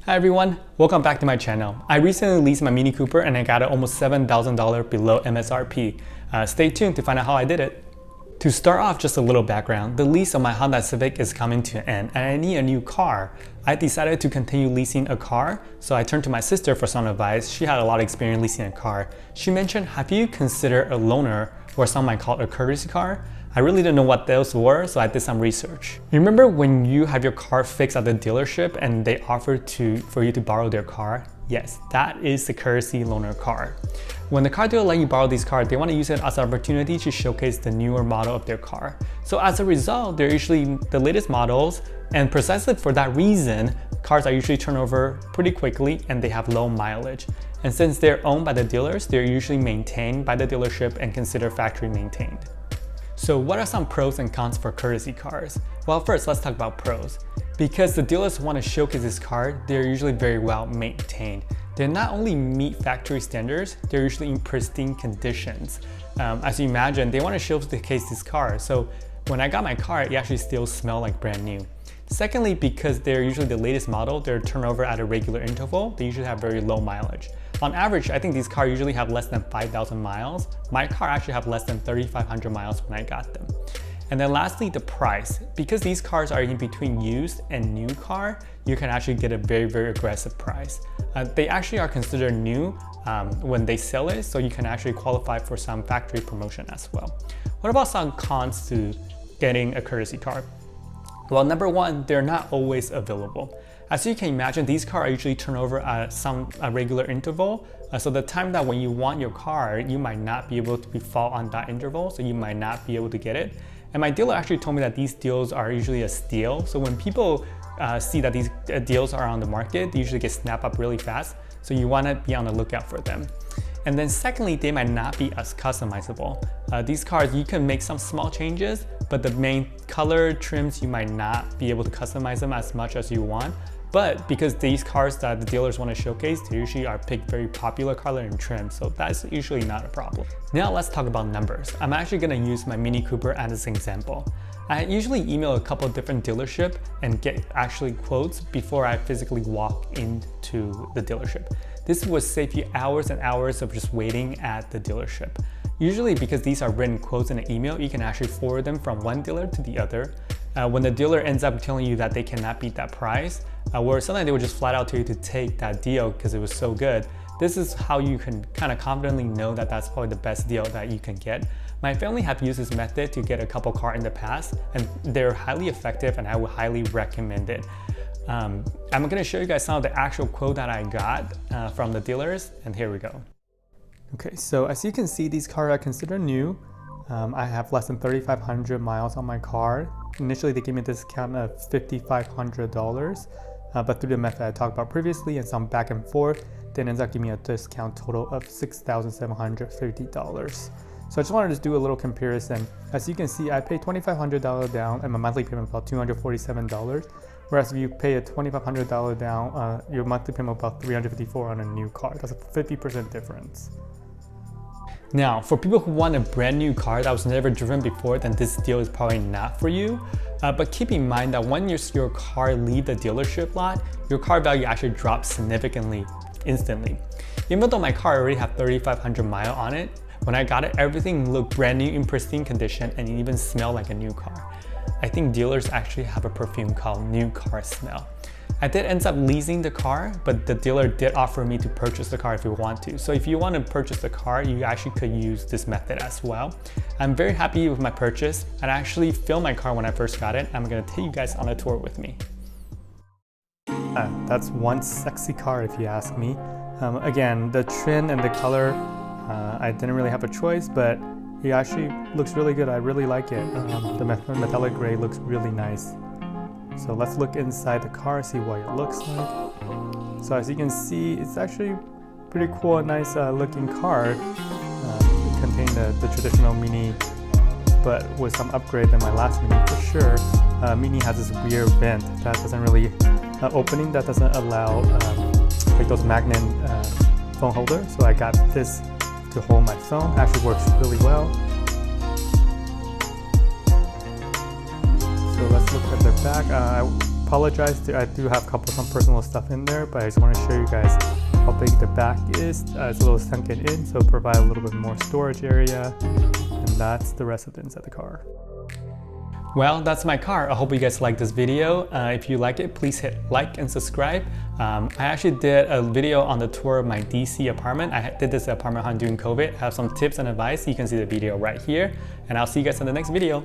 Hi everyone, welcome back to my channel. I recently leased my Mini Cooper and I got it almost $7,000 below MSRP. Stay tuned to find out how I did it. To start off, just a little background. The lease on my Honda Civic is coming to an end and I need a new car. I decided to continue leasing a car, so I turned to my sister for some advice. She had a lot of experience leasing a car. She mentioned, have you considered a loaner, or some might call it a courtesy car? I really didn't know what those were, so I did some research. Remember when you have your car fixed at the dealership and they offer for you to borrow their car? Yes, that is the courtesy loaner car. When the car dealer let you borrow these cars, they want to use it as an opportunity to showcase the newer model of their car. So as a result, they're usually the latest models, and precisely for that reason, cars are usually turned over pretty quickly and they have low mileage. And since they're owned by the dealers, they're usually maintained by the dealership and considered factory maintained. So what are some pros and cons for courtesy cars? Well, first, let's talk about pros. Because the dealers want to showcase this car, they're usually very well maintained. They not only meet factory standards, they're usually in pristine conditions. As you imagine, they want to showcase this car. So when I got my car, it actually still smelled like brand new. Secondly, because they're usually the latest model, they're turned over at a regular interval, they usually have very low mileage. On average, I think these cars usually have less than 5,000 miles. My car actually have less than 3,500 miles when I got them. And then lastly, the price. Because these cars are in between used and new car, you can actually get a very, very aggressive price. They actually are considered new when they sell it, so you can actually qualify for some factory promotion as well. What about some cons to getting a courtesy car? Well, number one, they're not always available. As you can imagine, these cars are usually turned over at a regular interval. So the time that when you want your car, you might not be able to fall on that interval, so you might not be able to get it. And my dealer actually told me that these deals are usually a steal. So when people see that these deals are on the market, they usually get snapped up really fast. So you want to be on the lookout for them. And then secondly, they might not be as customizable. These cars, you can make some small changes, but the main color trims, you might not be able to customize them as much as you want. But because these cars that the dealers want to showcase, they usually are picked very popular color and trim, so that's usually not a problem. Now let's talk about numbers. I'm actually going to use my Mini Cooper as an example. I usually email a couple of different dealerships and get actually quotes before I physically walk into the dealership. This would save you hours and hours of just waiting at the dealership. Usually because these are written quotes in an email, you can actually forward them from one dealer to the other. When the dealer ends up telling you that they cannot beat that price, or sometimes they would just flat out tell you to take that deal because it was so good. This is how you can kind of confidently know that that's probably the best deal that you can get. My family have used this method to get a couple cars in the past, and they're highly effective and I would highly recommend it. I'm going to show you guys some of the actual quote that I got from the dealers, and here we go. Okay, so as you can see, these cars are considered new. I have less than 3,500 miles on my car. Initially, they gave me a discount of $5,500, but through the method I talked about previously and some back and forth, they ended up giving me a discount total of $6,750. So I just wanted to do a little comparison. As you can see, I paid $2,500 down and my monthly payment about $247. Whereas if you pay a $2,500 down, your monthly payment about $354 on a new car. That's a 50% difference. Now, for people who want a brand new car that was never driven before, then this deal is probably not for you. But keep in mind that when your car leaves the dealership lot, your car value actually drops significantly, instantly. Even though my car already had 3,500 miles on it, when I got it, everything looked brand new in pristine condition and it even smelled like a new car. I think dealers actually have a perfume called New Car Smell. I did end up leasing the car, but the dealer did offer me to purchase the car if you want to. So if you want to purchase the car, you actually could use this method as well. I'm very happy with my purchase. I actually filmed my car when I first got it. I'm going to take you guys on a tour with me. That's one sexy car if you ask me. Again, the trim and the color, I didn't really have a choice, but it actually looks really good. I really like it. The metallic gray looks really nice. So let's look inside the car, see what it looks like. So as you can see, it's actually pretty cool, nice looking car. It contained the traditional Mini, but with some upgrade than my last Mini for sure. Mini has this weird vent that doesn't really, opening that doesn't allow like those magnet phone holders. So I got this to hold my phone. Actually works really well. So let's look at the back. apologize, I do have some personal stuff in there, but I just want to show you guys how big the back is. It's a little sunken in, so provide a little bit more storage area, and that's the rest of the inside of the car. Well, that's my car. I hope you guys liked this video. If you like it, please hit like and subscribe. I actually did a video on the tour of my DC apartment. I did this apartment hunt during COVID. I have some tips and advice. You can see the video right here, and I'll see you guys in the next video.